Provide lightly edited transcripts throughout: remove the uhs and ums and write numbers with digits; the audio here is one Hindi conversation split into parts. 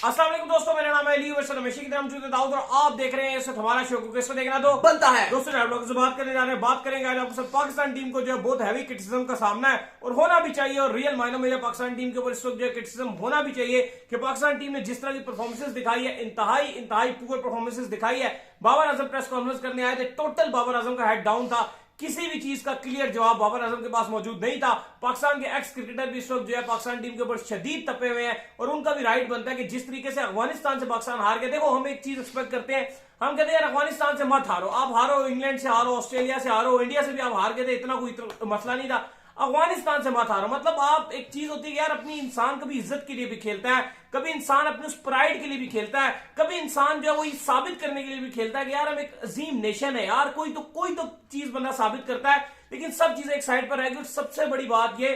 अस्सलाम वालेकुम दोस्तों, मेरा नाम है अली वैसे हमेशा की तरह मौजूद है दाऊद और आप देख रहे हैं इस वक्त हमारा शो को किसको देखना तो बनता है। दोस्तों आप लोगों से बात करने जा रहे हैं, बात करेंगे आज आपके साथ पाकिस्तान टीम को जो है बहुत हैवी क्रिटिसिज्म का सामना है और होना भी चाहिए। और रियल मायनों में जो पाकिस्तान टीम के ऊपर इस वक्त जो है क्रिटिसिज्म होना भी चाहिए कि पाकिस्तान टीम ने जिस तरह की परफॉर्मेंसेस दिखाई है, इंतहाई पुअर परफॉर्मेंसेस दिखाई है। बाबर आजम प्रेस कॉन्फ्रेंस करने आए थे, टोटल बाबर आजम का हेड डाउन था, किसी भी चीज का क्लियर जवाब बाबर आजम के पास मौजूद नहीं था। पाकिस्तान के एक्स क्रिकेटर भी इस वक्त जो है पाकिस्तान टीम के ऊपर शदीद तपे हुए हैं और उनका भी राइट बनता है कि जिस तरीके से अफगानिस्तान से पाकिस्तान हार गए। देखो, हम एक चीज एक्सपेक्ट करते हैं, हम कहते हैं यार अफगानिस्तान से मत हारो, आप हारो इंग्लैंड से हारो, ऑस्ट्रेलिया से हारो, इंडिया से भी आप हार गए थे, इतना कोई मसला नहीं था। अफगानिस्तान से मत हारो, मतलब आप एक चीज होती है यार, अपनी इंसान कभी इज्जत के लिए भी खेलता है, कभी इंसान अपने उस प्राइड के लिए भी खेलता है, कभी इंसान जो है वो ये साबित करने के लिए भी खेलता है कि यार हम एक अजीम नेशन है यार। कोई तो चीज बंदा साबित करता है, लेकिन सब चीजें एक साइड पर रहेगी। सबसे बड़ी बात ये,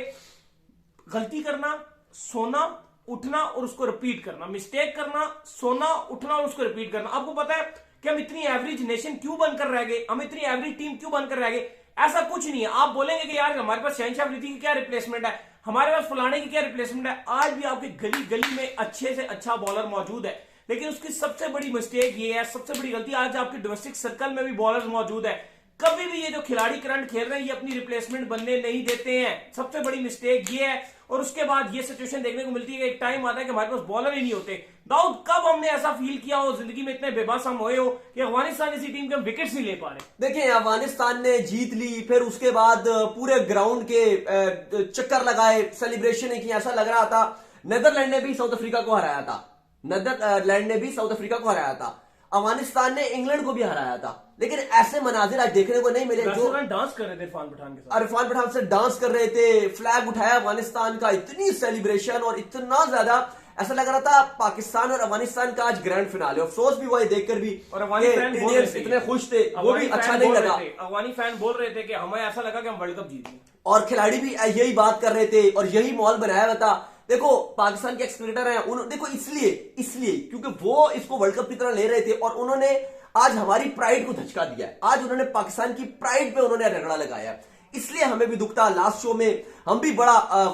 गलती करना, सोना उठना और उसको रिपीट करना, मिस्टेक करना, सोना उठना और उसको रिपीट करना। आपको पता है कि हम इतनी एवरेज नेशन क्यों बनकर रह गए, हम इतनी एवरेज टीम क्यों बनकर रह गए? ऐसा कुछ नहीं है। आप बोलेंगे कि यार हमारे पास शहनशाह अफरीदी की क्या रिप्लेसमेंट है, हमारे पास फलाने की क्या रिप्लेसमेंट है। आज भी आपकी गली गली में अच्छे से अच्छा बॉलर मौजूद है, लेकिन उसकी सबसे बड़ी मिस्टेक ये है, सबसे बड़ी गलती, आज आपके डोमेस्टिक सर्कल में भी बॉलर्स मौजूद है। कभी भी ये जो खिलाड़ी करंट खेल रहे हैं ये अपनी रिप्लेसमेंट बनने नहीं देते हैं, सबसे बड़ी मिस्टेक ये है। और उसके बाद ये सिचुएशन देखने को मिलती है कि एक टाइम आता है कि हमारे पास बॉलर ही नहीं होते। दाऊद, कब हमने ऐसा फील किया हो, जिंदगी में इतने बेबस हम हुए हो कि अफगानिस्तान जैसी टीम के हम विकेट्स नहीं ले पा रहे? देखिए, अफगानिस्तान ने जीत ली, फिर उसके बाद पूरे ग्राउंड के चक्कर लगाए, सेलिब्रेशन की, ऐसा लग रहा था नीदरलैंड ने भी साउथ अफ्रीका को हराया था, नीदरलैंड ने भी साउथ अफ्रीका को हराया था, अफगानिस्तान ने इंग्लैंड को भी हराया था। लेकिन ऐसे मनाजिर आज देखने को नहीं मिले। जो डांस कर रहे थे इरफान पठान के साथ, इरफान पठान से डांस कर रहे थे, फ्लैग उठाया अफगानिस्तान का, इतनी सेलिब्रेशन और इतना ज्यादा ऐसा लग रहा था पाकिस्तान और अफगानिस्तान का आज ग्रैंड फिनाले। अफसोस भी हुआ है देखकर भी, और अफगानी फैन इंडियंस इतने खुश थे, वो भी अच्छा नहीं लगा। अफगानी फैन बोल रहे थे कि हमें ऐसा लगा कि हम वर्ल्ड कप जीत गए, और खिलाड़ी भी यही बात कर रहे थे और यही माहौल बनाया हुआ था। देखो, पाकिस्तान के एक्स क्रिकेटर हैं, देखो इसलिए क्योंकि वो इसको वर्ल्ड कप की तरह ले रहे थे और उन्होंने आज हमारी प्राइड को धचका दिया है। आज उन्होंने पाकिस्तान की प्राइड पे उन्होंने रगड़ा लगाया, इसलिए हमें भी दुखता। लास्ट शो में हम भी बड़ा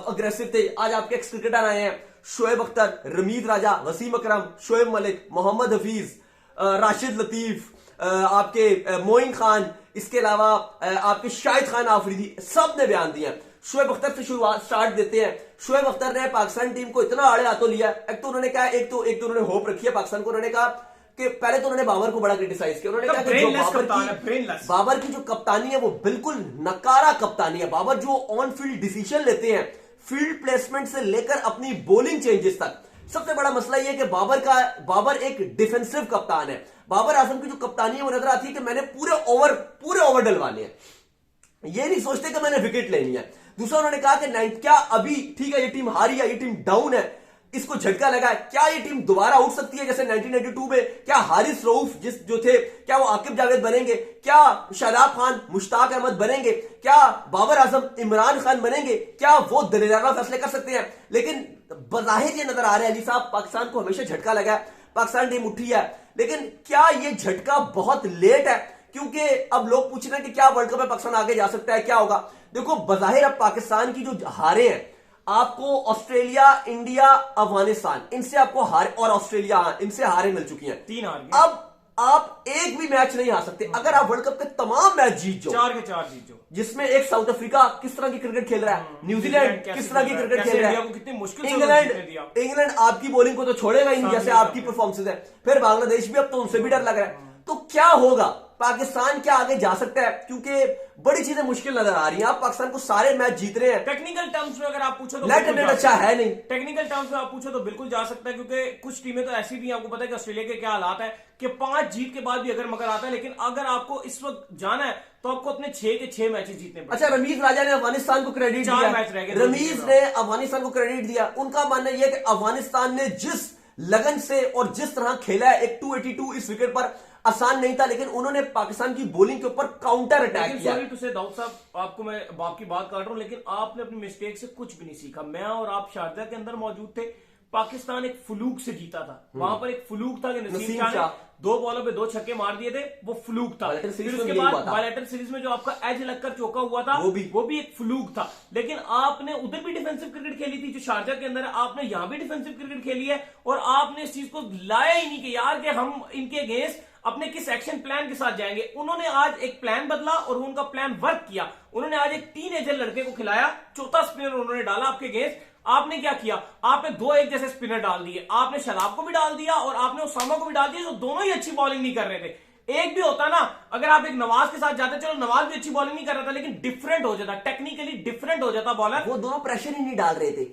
अग्रेसिव थे। आज आपके एक्स क्रिकेटर आए हैं, शोएब अख्तर, रमीज राजा, वसीम अकरम, शोएब मलिक, मोहम्मद हफीज, राशिद लतीफ, आपके मोइन खान, इसके अलावा आपके शाहिद खान आफरीदी, सब ने बयान दिया। शोएब अख्तर से शुरुआत स्टार्ट देते हैं। शोएब अख्तर ने पाकिस्तान टीम को इतना आड़े हाथों लिया। एक तो उन्होंने कहा, एक तो उन्होंने होप रखी है पाकिस्तान को। उन्होंने कहा कि पहले तो उन्होंने बाबर को बड़ा क्रिटिसाइज किया। उन्होंने कहा कि जो बाबर की जो कप्तानी है वो बिल्कुल नकारा कप्तानी है। बाबर जो ऑन फील्ड डिसीजन लेते हैं, फील्ड प्लेसमेंट से लेकर अपनी बॉलिंग चेंजेस तक, सबसे बड़ा मसला यह है कि बाबर एक डिफेंसिव कप्तान है। बाबर आजम की जो कप्तानी है वो नजर आती है कि मैंने पूरे ओवर डलवाने हैं, ये नहीं सोचते कि मैंने विकेट लेनी है। दूसरा, उन्होंने कहा कि क्या अभी ठीक है, ये टीम हारी है, ये टीम डाउन है, इसको झटका लगा है, क्या ये टीम दोबारा उठ सकती है जैसे 1992 में? क्या हारिस रऊफ जो थे, क्या वो आकिब जावेद बनेंगे? क्या शादाब खान मुश्ताक अहमद बनेंगे? क्या बाबर आजम इमरान खान बनेंगे? क्या वो दलेराना फैसले कर सकते हैं? लेकिन बज़ाहिर ये नजर आ रहा है अली साहब, पाकिस्तान को हमेशा झटका लगा है, पाकिस्तान टीम उठी है, लेकिन क्या ये झटका बहुत लेट है? क्योंकि अब लोग पूछ रहे हैं कि क्या वर्ल्ड कप में पाकिस्तान आगे जा सकता है, क्या होगा? देखो, बज़ाहिर अब पाकिस्तान की जो हारे हैं, आपको ऑस्ट्रेलिया, इंडिया, अफगानिस्तान, इनसे आपको हारे, और ऑस्ट्रेलिया, इनसे हारे मिल चुकी हैं, 3 हार गए। अब आप एक भी मैच नहीं हार सकते अगर आप वर्ल्ड कप के तमाम मैच जीत जाओ, 4 के 4 जीत जाओ, जिसमें एक साउथ अफ्रीका किस तरह की क्रिकेट खेल रहा है, न्यूजीलैंड किस तरह की क्रिकेट खेल रहा है, कितनी मुश्किल से इंग्लैंड आपकी बॉलिंग को तो छोड़ेगा ही नहीं, जैसे आपकी परफॉर्मेंस है। फिर बांग्लादेश भी, अब तो उनसे भी डर लग रहा है। तो क्या होगा, पाकिस्तान क्या आगे जा सकता है? क्योंकि बड़ी चीजें मुश्किल नजर आ रही हैं। आप पाकिस्तान को सारे मैच जीत रहे हैं। टेक्निकल टर्म्स में अगर आप पूछो तो नेट रेट अच्छा है नहीं, टेक्निकल टर्म्स में आप पूछो तो बिल्कुल जा सकता है, क्योंकि कुछ टीमें तो ऐसी भी हैं, आपको पता है कि ऑस्ट्रेलिया के क्या हालात है कि 5 जीत के बाद भी अगर मगर आता है, लेकिन अगर आपको इस वक्त जाना है तो आपको अपने 6 के 6 मैचेस जीतने पड़ेंगे। अच्छा, रमीज राजा ने अफगानिस्तान को क्रेडिट दिया, 4 मैच रह गए, रमीज ने अफगानिस्तान को क्रेडिट दिया। उनका मानना यह कि अफगानिस्तान ने जिस लगन से और जिस तरह खेला है, एक 282 इस विकेट पर आसान नहीं था, लेकिन उन्होंने पाकिस्तान की बॉलिंग के ऊपर काउंटर अटैक किया। सॉरी टू से दाऊद साहब, आपको मैं आपकी बात काट रहा हूं, लेकिन आपने अपनी मिस्टेक से कुछ भी नहीं सीखा। मैं और आप शारजा के अंदर मौजूद थे, पाकिस्तान एक फलूक से जीता था, वहां पर एक फलूक था कि नसीम शाह 2 बॉलों पे 2 छक्के मार दिए थे, वो फ्लूक था। बायलेटरल सीरीज फिर में उसके भी यही हुआ बाद था। बायलेटरल सीरीज में जो आपका एज लगकर चौका हुआ था वो भी एक फ्लूक था। लेकिन आपने उधर भी डिफेंसिव क्रिकेट खेली थी जो शारजा के अंदर है, आपने यहां भी डिफेंसिव क्रिकेट खेली है और आपने इस चीज को लाया ही नहीं कि यार कि हम इनके अगेंस्ट अपने किस एक्शन प्लान के साथ जाएंगे। उन्होंने आज एक प्लान बदला और उनका प्लान वर्क किया। उन्होंने आज एक टीनेजर लड़के को खिलाया, चौथा स्पिनर उन्होंने डाला आपके अगेंस्ट। आपने क्या किया, आपने 2 एक जैसे स्पिनर डाल दिए, आपने शराब को भी डाल दिया और आपने उसामा को भी डाल दिया, जो दोनों ही अच्छी बॉलिंग नहीं कर रहे थे। एक भी होता ना, अगर आप एक नवाज के साथ जाते, चलो नवाज भी अच्छी बॉलिंग नहीं कर रहा था लेकिन डिफरेंट हो जाता, टेक्निकली डिफरेंट हो जाता बॉलर। वो दोनों प्रेशर ही नहीं डाल रहे थे।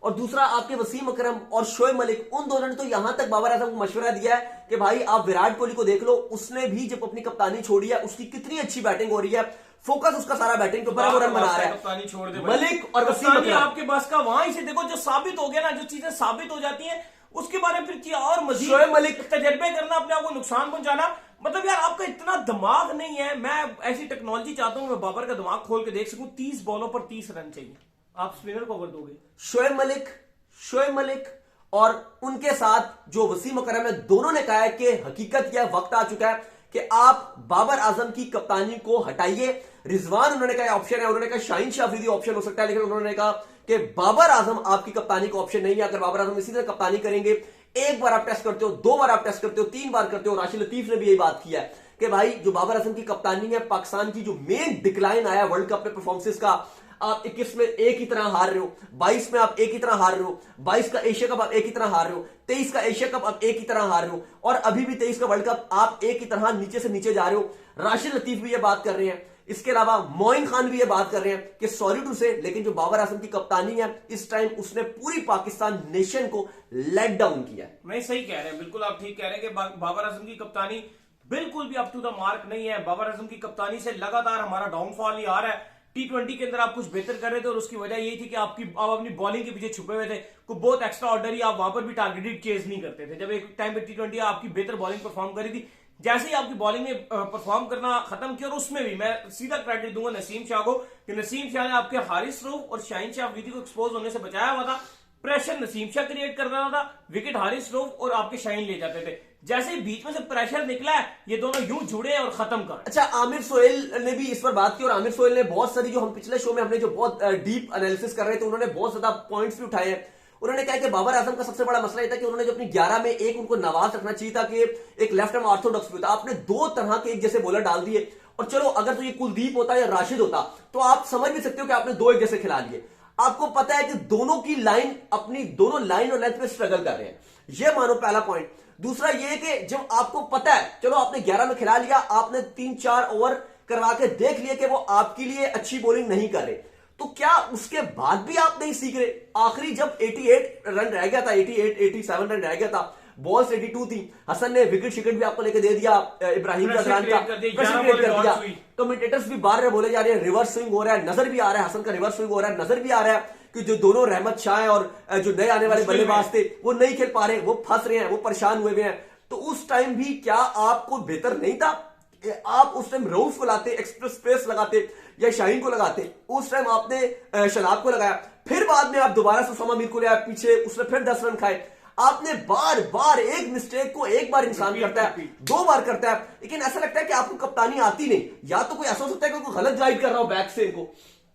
और दूसरा आपके वसीम अकरम और शोएब मलिक, उन दोनों ने तो यहां तक बाबर आजम को मशवरा दिया है कि भाई आप विराट कोहली को देख लो, उसने भी जब अपनी कप्तानी छोड़ी है उसकी कितनी अच्छी बैटिंग हो रही है, फोकस उसका सारा बैटिंग के ऊपर है, वो रन बना रहा है। कप्तानी छोड़ दे मलिक और वसीम कप्तानी अकरम आपके बस का वहां से देखो, जो साबित हो गया ना, जो चीजें साबित हो जाती हैं उसके बारे में फिर और मजीद शोएब मलिक तजर्बे करना, अपने आप को नुकसान पहुंचाना, मतलब यार आपका इतना दिमाग नहीं है। मैं ऐसी टेक्नोलॉजी चाहता हूं, मैं बाबर का दिमाग खोल के देख सकूं। 30 बॉलों पर 30 रन चाहिए, आप स्पिनर को ओवर दोगे? शोएब मलिक और उनके साथ जो वसीम अकरम है, दोनों ने कहा है कि हकीकत यह वक्त आ चुका है कि आप बाबर आजम की कप्तानी को हटाइए। रिजवान उन्होंने कहा ऑप्शन है, उन्होंने कहा शाहीन शाह अफरीदी ऑप्शन हो सकता है, लेकिन उन्होंने कहा कि बाबर आजम आपकी कप्तानी का ऑप्शन नहीं है। अगर बाबर आजम इसी तरह कप्तानी करेंगे, एक बार आप टेस्ट करते हो, 2 बार आप टेस्ट करते हो, 3 बार करते हो। राशिद लतीफ ने भी यही बात किया है कि भाई जो बाबर आजम की कप्तानी है, पाकिस्तान की जो मेन डिक्लाइन आया वर्ल्ड कप में परफॉर्मेंस का, आप 21 में एक ही तरह हार रहे हो, 22 में आप एक ही तरह हार रहे हो, 22 का एशिया कप आप एक ही तरह हार रहे हो, 23 का एशिया कप आप एक ही तरह हार रहे हो, और अभी भी 23 का वर्ल्ड कप आप एक ही तरह नीचे से नीचे जा रहे हो। राशिद लतीफ भी ये बात कर रहे हैं, इसके अलावा मोइन खान भी ये बात कर रहे हैं कि सॉरी टू से, लेकिन जो बाबर आजम की कप्तानी है इस टाइम, उसने पूरी पाकिस्तान नेशन को लेट डाउन किया है। नहीं, सही कह रहे हैं, बिल्कुल आप ठीक कह रहे हैं कि बाबर आजम की कप्तानी बिल्कुल भी अप टू द मार्क नहीं है। बाबर आजम की कप्तानी से लगातार हमारा डाउनफॉल ही आ रहा है। T20 के अंदर आप कुछ बेहतर कर रहे थे और उसकी वजह यही थी कि आप अपनी बॉलिंग के पीछे छुपे हुए थे, कुछ बहुत एक्स्ट्रा ऑर्डनरी, आप वहां पर भी टारगेटेड चेज नहीं करते थे। जब एक टाइम पे T20 आपकी बेहतर बॉलिंग परफॉर्म करी थी, जैसे ही आपकी बॉलिंग ने परफॉर्म करना खत्म किया, और उसमें भी मैं सीधा क्रेडिट दूंगा नसीम शाह को कि नसीम शाह ने आपके हारिस रऊफ और शाहीन शाह अफरीदी को एक्सपोज होने से बचाया हुआ था। प्रेशर नसीम शाह क्रिएट कर रहा था, विकेट हारिस रऊफ और आपके शाहीन ले जाते थे। जैसे ही बीच में से प्रेशर निकला है, ये दोनों यूं जुड़े और खत्म कर। अच्छा, आमिर सोहेल ने भी इस पर बात की, और आमिर सोहेल ने बहुत सारी, जो हम पिछले शो में हमने जो बहुत डीप एनालिसिस कर रहे थे, उन्होंने बहुत ज्यादा पॉइंट्स भी उठाए हैं। उन्होंने कहा कि बाबर आजम का सबसे बड़ा मसला यह था कि उन्होंने जो अपनी 11 में एक उनको नवाज रखना चाहिए था कि एक लेफ्ट आर्म ऑर्थोडॉक्स भी होता। आपने 2 तरह के एक जैसे बॉलर डाल दिए, और चलो अगर तो ये कुलदीप होता या राशिद होता तो आप समझ भी सकते हो कि आपने 2 एक जैसे खिला लिए। आपको पता है कि दोनों की लाइन, अपनी दोनों लाइन और लेंथ पे स्ट्रगल कर रहे हैं, ये मानो पहला पॉइंट। दूसरा ये कि जब आपको पता है, चलो आपने 11 में खिला लिया, आपने 3-4 ओवर करवा के देख लिया कि वो आपके लिए अच्छी बॉलिंग नहीं कर रहे, तो क्या उसके बाद भी आप नहीं सीख रहे? आखिरी जब 88 रन रह गया था, 87 रन रह गया था, बॉल्स 82 थी, हसन ने विकेट शिकेट भी आपको लेके दे दिया, इब्राहिम का कर दिया, कमेंटेटर्स भी बार बोले जा रहे हैं रिवर्स स्विंग हो रहा है, नजर भी आ रहा है हसन का रिवर्स स्विंग हो रहा है, नजर भी आ रहा है कि जो दोनों रहमत शाह और जो नए आने वाले बल्लेबाज थे वो नहीं खेल पा रहे, वो फंस रहे हैं, वो परेशान हुए हैं। तो उस टाइम भी क्या आपको बेहतर नहीं था? आप उस टाइम रऊफ को लाते, एक्सप्रेस पेस लगाते, या शाहीन को लगाते? उस टाइम आपने शलाब को लगाया, फिर बाद में आप दोबारा से उसामा मीर को ले आए पीछे, उसने फिर 10 रन खाए। आपने बार बार एक मिस्टेक को एक बार इंसान करता है, 2 बार करता है, लेकिन ऐसा लगता है कि आपको कप्तानी आती नहीं। या तो कोई ऐसा हो सकता है कि कोई गलत गाइड कर रहा हो बैक से इनको।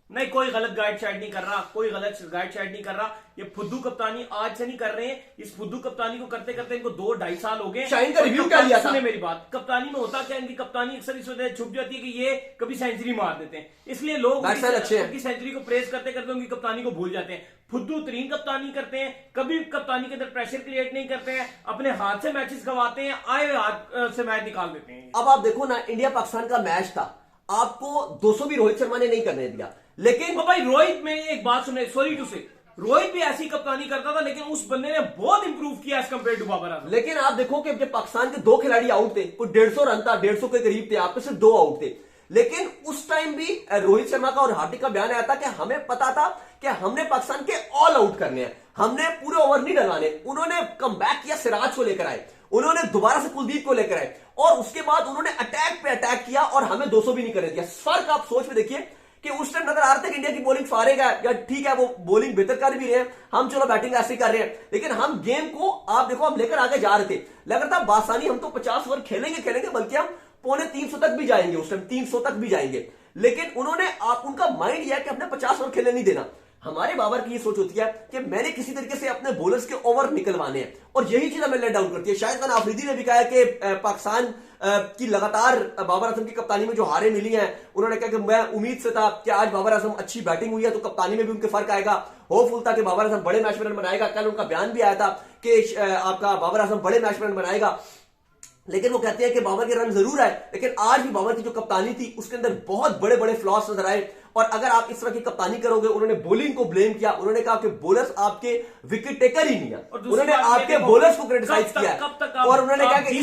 नहीं, कोई गलत गाइड शाइड नहीं कर रहा, कोई गलत गाइड शाइड नहीं कर रहा। ये फुद्दू कप्तानी आज से नहीं कर रहे हैं, इस फुद्दू कप्तानी को करते करते इनको 2-2.5 साल हो गए। शाहीन का रिव्यू क्या लिया था? सुने मेरी बात, कप्तानी में होता क्या, इनकी कप्तानी अक्सर इस वजह छुप जाती है कि ये कभी सेंचुरी मार देते हैं, इसलिए लोग उनकी सेंचुरी को प्रेस करते करते उनकी कप्तानी को भूल जाते हैं। फुद्दू तरीन कप्तानी करते हैं, कभी कप्तानी के अंदर प्रेशर क्रिएट नहीं करते हैं, अपने हाथ से मैचेस गवाते हैं, आए हुए हाथ से मैच निकाल देते हैं। अब आप देखो ना, इंडिया पाकिस्तान का मैच था, आपको 200 भी रोहित शर्मा ने नहीं करने दिया, लेकिन भाई रोहित में एक बात सुने, सॉरी टू से, रोहित भी ऐसी कप्तानी करता था, लेकिन उस बंदे ने बहुत इंप्रूव किया as compare to Babar Azam. लेकिन आप देखो कि जब पाकिस्तान के 2 खिलाड़ी आउट थे, कोई 150 रन था, 150 के करीब थे, आपके सिर्फ 2 आउट थे, लेकिन उस टाइम भी रोहित शर्मा का और हार्दिक का बयान आया था कि हमें पता था कि हमने पाकिस्तान के ऑल आउट करने हैं, हमने पूरे ओवर नहीं डलवाने। उन्होंने कम बैक किया, सिराज को लेकर आए, उन्होंने दोबारा से कुलदीप को लेकर आए, और उसके बाद उन्होंने अटैक पे अटैक किया और हमें 200 भी नहीं करने दिया। फर्क आप सोच में देखिए कि उस टाइम नजर आ रहा था कि इंडिया की बॉलिंग फारेगा, या ठीक है वो बॉलिंग बेहतर कर भी रहे हैं, हम चलो बैटिंग ऐसे कर रहे हैं, लेकिन हम गेम को आप देखो हम लेकर आगे जा रहे थे। लग रहा था बासानी हम तो 50 ओवर खेलेंगे, बल्कि हम पौने 300 तक भी जाएंगे, उस टाइम 300 तक भी जाएंगे। लेकिन उन्होंने उनका माइंड यह है कि अपने 50 ओवर खेलने नहीं देना। हमारे बाबर की ये सोच होती है कि मैंने किसी तरीके से अपने बॉलर्स के ओवर निकलवाने हैं, और यही चीज हमें लेट डाउन करती है। शाहिद खान आफरीदी ने भी कहा है कि पाकिस्तान की लगातार बाबर आजम की कप्तानी में जो हारें मिली हैं, उन्होंने कहा कि मैं उम्मीद से था कि आज बाबर आजम अच्छी बैटिंग हुई है तो कप्तानी में भी उनके फर्क आएगा, होपफुल था कि बाबर आजम बड़े मैच में रन बनाएगा। कल उनका बयान भी आया था कि आपका बाबर आजम बड़े मैच में रन बनाएगा, लेकिन वो कहते हैं कि बाबर के रन जरूर आए, लेकिन आज भी बाबर की जो कप्तानी थी उसके अंदर बहुत बड़े बड़े फ्लॉस नजर आए। और अगर आप इस तरह की कप्तानी करोगे, उन्होंने बॉलिंग को ब्लेम किया, उन्होंने कहा कि बॉलर्स आपके विकेट टेकर ही नहीं है, उन्होंने आपके बॉलर्स को क्रिटिसाइज किया, और उन्होंने कहा कि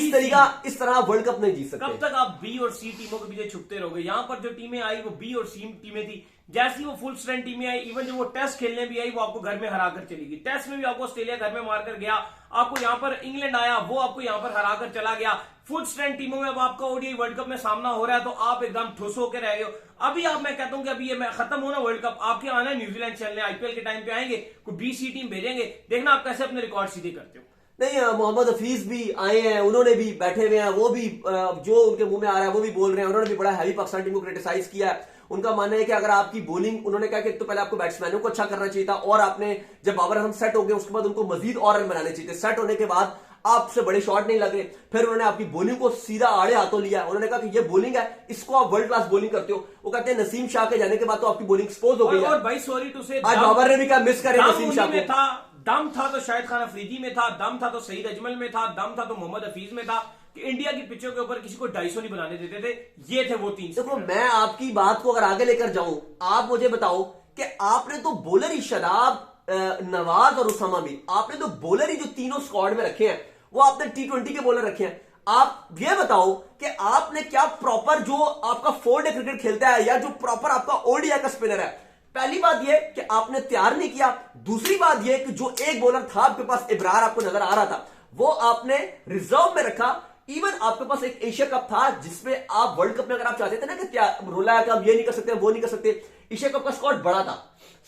इस तरह वर्ल्ड कप नहीं जीत सकते। कब तक आप बी और सी टीमों के पीछे छुपते रहोगे? यहां पर जो टीमें आई वो बी और सी टीमें थी। जैसी वो फुल स्ट्रेंथ टीमें आई, इवन जो वो टेस्ट खेलने भी आई, वो आपको घर में हरा कर चली गई। टेस्ट में भी आपको ऑस्ट्रेलिया घर में मारकर गया, आपको यहां पर इंग्लैंड आया, वो आपको यहां पर हरा कर चला गया। फुल स्ट्रेंथ टीमों में अब आपका ओडीआई वर्ल्ड कप में सामना हो रहा है, तो आप एकदम ठुस होकर रह गए हो। अभी आप, मैं कहता हूं कि अभी ये खत्म होना वर्ल्ड कप, आपके आना है न्यूजीलैंड चलने, आईपीएल के टाइम पे आएंगे, कोई बी सी टीम भेजेंगे, देखना आप कैसे अपने रिकॉर्ड सीधे करते हो। नहीं, मोहम्मद हफीज भी आए हैं, उन्होंने भी बैठे हुए हैं, वो भी जो उनके मुंह में आ रहा है वो भी बोल रहे हैं। उन्होंने भी बड़ा हैवी पाकिस्तान टीम को क्रिटिसाइज किया है। उनका मानना है कि अगर आपकी बॉलिंग, उन्होंने कहा कि तो पहले आपको बैट्समैनों को अच्छा करना चाहिए था, और आपने जब बाबर आजम सेट हो गए उसके बाद उनको मजीद और रन बनाने चाहिए थे। सेट होने के बाद आपसे बड़े शॉट नहीं लग रहे, फिर उन्होंने आपकी बॉलिंग को सीधा आड़े हाथों लिया। उन्होंने कहा कि ये बॉलिंग है, इसको आप वर्ल्ड क्लास बॉलिंग करते हो। वो कहते हैं नसीम शाह के जाने के बाद तो आपकी बॉलिंग एक्सपोज हो गई है। और भाई सॉरी टू से, आज बाबर ने भी कहा मिस करे नसीम शाह को। दम था तो शाहिद खान अफरीदी में था, दम था तो सईद अजमल में था, दम था तो मोहम्मद हफीज में था, कि इंडिया की पिचों के ऊपर किसी को 250 नहीं बनाने देते थे। ये थे वो 3। देखो, मैं आपकी बात को अगर आगे लेकर जाऊं, आप मुझे बताओ कि आपने तो बॉलर ही शदाब, नवाज और उसामा भी, आपने तो बॉलर ही जो तीनों स्क्वाड में रखे हैं, वो आपने T20 के बॉलर रखे हैं। आप ये बताओ कि आपने क्या प्रॉपर जो आपका 4 डे क्रिकेट खेलता है, या जो प्रॉपर आपका ओडीआई का स्पिनर है, पहली बात यह कि आपने तैयार नहीं किया। दूसरी बात यह कि जो एक बॉलर था आपके पास, इब्रार आपको नजर आ रहा था, वो आपने रिजर्व में रखा। इवन आपके पास एक एशिया कप था जिसमें आप वर्ल्ड कप में अगर आप चाहते थे ना कि क्या रोला है कि आप ये नहीं कर सकते, वो नहीं कर सकते, एशिया कप का स्क्वाड बड़ा था,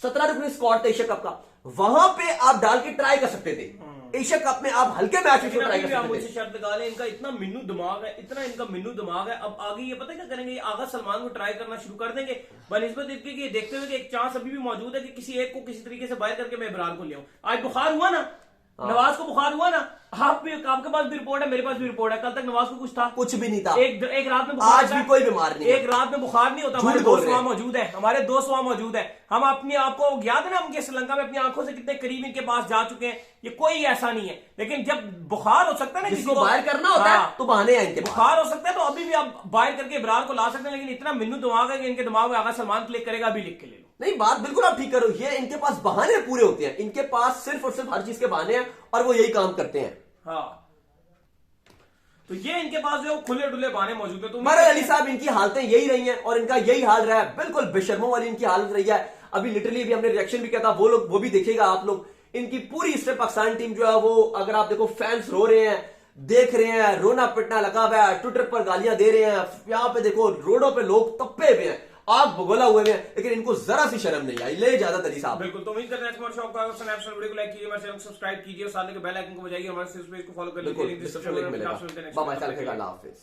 17 रुपये स्क्वाड था एशिया कप का, वहां पे आप डाल के ट्राई कर सकते थे। एशिया कप में आप हल्के मैच में ट्राई कर सकते थे। शर्त लगा लें, इनका इतना मिन्नू दिमाग है, इतना इनका मिन्नू दिमाग है। अब आगे ये पता है क्या करेंगे, ये आगा सलमान को ट्राई करना शुरू कर देंगे, बनिस्बत इसके कि देखते हुए कि एक चांस अभी भी मौजूद है कि किसी एक को किसी तरीके से बाहर करके मैं इब्रार को ले आऊं। आज बुखार हुआ ना, नवाज को बुखार हुआ ना, आपके पास भी रिपोर्ट है, मेरे पास भी रिपोर्ट है, कल तक नवाज को कुछ था, कुछ भी नहीं था। एक रात में बुखार, आज भी कोई बीमार नहीं है, एक रात में बुखार नहीं होता। हमारे दोस्त वहां मौजूद है, हमारे दोस्त वहां मौजूद है। हम अपने आपको याद है ना, हम श्रीलंका में अपनी आंखों से कितने करीब इनके पास जा चुके हैं। ये कोई ऐसा नहीं है, लेकिन जब बुखार हो सकता है ना, जिसको बाहर करना होता है तो बहाने हैं इनके। बुखार हो सकता है तो अभी भी आप बाहर करके इब्रार को ला सकते हैं, लेकिन इतना मिन्नू दिमाग है कि इनके दिमाग में आगा सलमान क्लिक करेगा, अभी लिख के ले लो। नहीं, बात बिल्कुल आप ठीक करो, ये इनके पास बहाने पूरे होते हैं, इनके पास सिर्फ और सिर्फ हर चीज के बहाने हैं, और वो यही काम करते हैं। हाँ, तो ये इनके पास जो खुले डुले बहाने मौजूद है। तो मरहम अली साहब, इनकी हालतें यही रही हैं और इनका यही हाल रहा है, बिल्कुल बेशर्मों वाली इनकी हालत रही है। अभी लिटरली भी हमने रिएक्शन भी किया था, वो भी देखिएगा आप लोग। इनकी पूरी इससे पाकिस्तान टीम जो है वो, अगर आप देखो, फैंस रो रहे हैं, देख रहे हैं, रोना पिटना लगा हुआ है, ट्विटर पर गालियां दे रहे हैं, यहाँ पे देखो रोडों पे लोग तप्पे हुए हैं, आग भगोला हुए हैं, लेकिन इनको जरा सी शर्म नहीं आई। ले ज्यादा तली साहब। बिल्कुल, तो उम्मीद करते हैं हमारे शो का वीडियो को लाइक कीजिए, हमारे चैनल को सब्सक्राइब कीजिए और साथ में बेल आइकन को बजाइए, हमारे पेज को फॉलो कर लीजिए। बिल्कुल, डिस्क्रिप्शन लिंक मिलेगा। बाय बाय, अल्लाह हाफिज़।